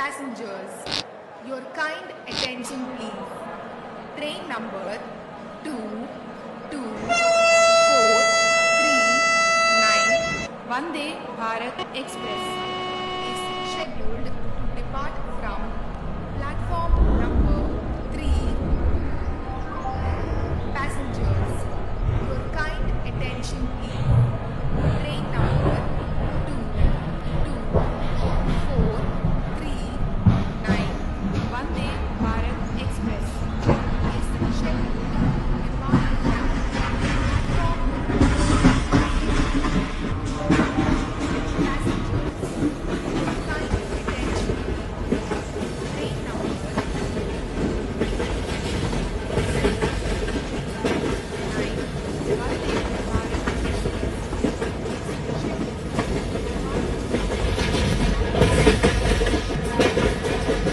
Passengers, your kind attention please. Train number 22439 Vande Bharat Express is scheduled to depart from platform number 3. Passengers, your kind attention please. Train number 22439 Vande Bharat Express is scheduled to depart from platform passengers. Kind attention please. Train number 22439 Vande Bharat Express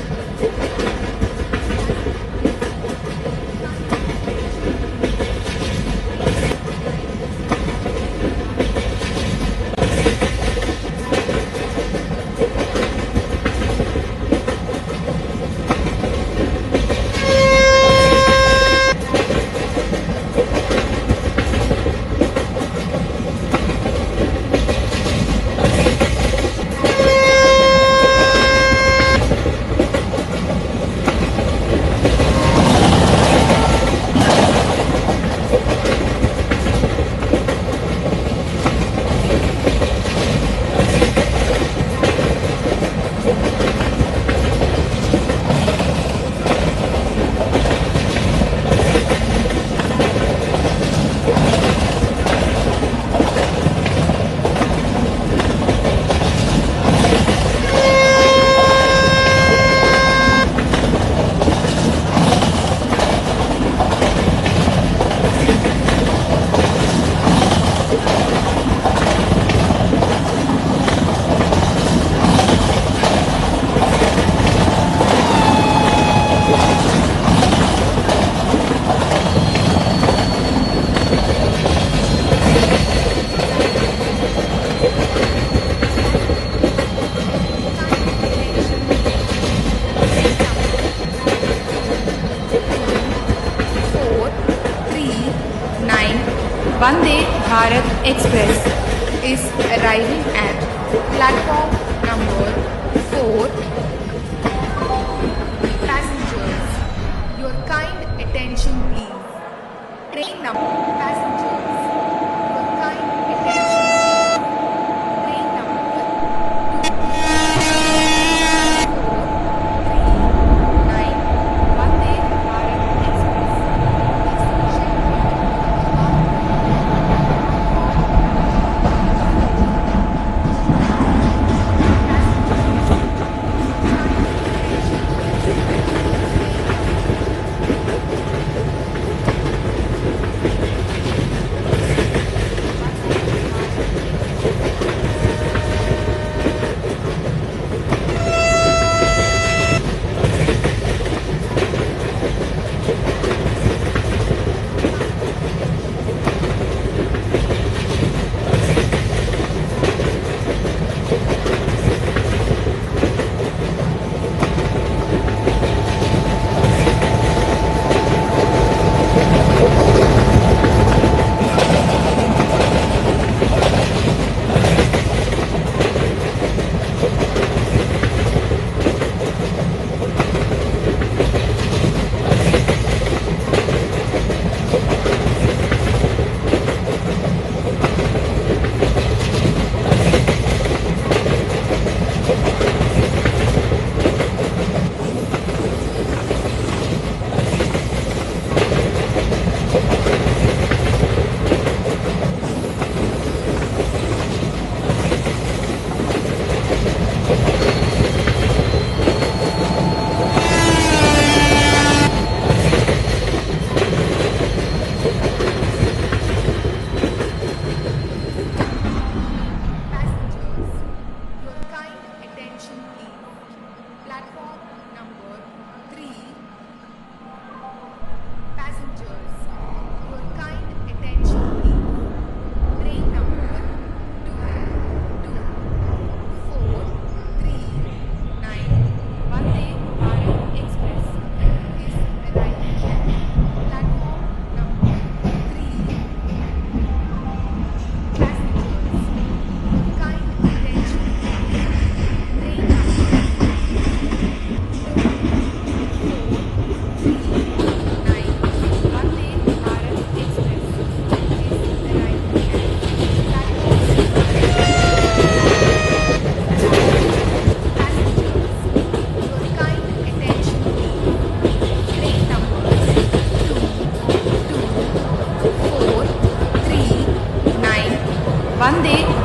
is scheduled to Vande Bharat Express is arriving at platform number 4. Passengers, your kind attention please. Train number passengers, your kind attention please. Train number 22439 Vande Bharat Express is scheduled to depart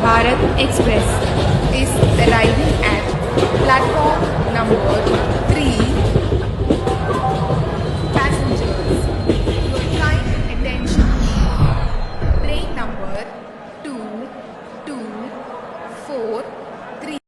Bharat Express is arriving at platform number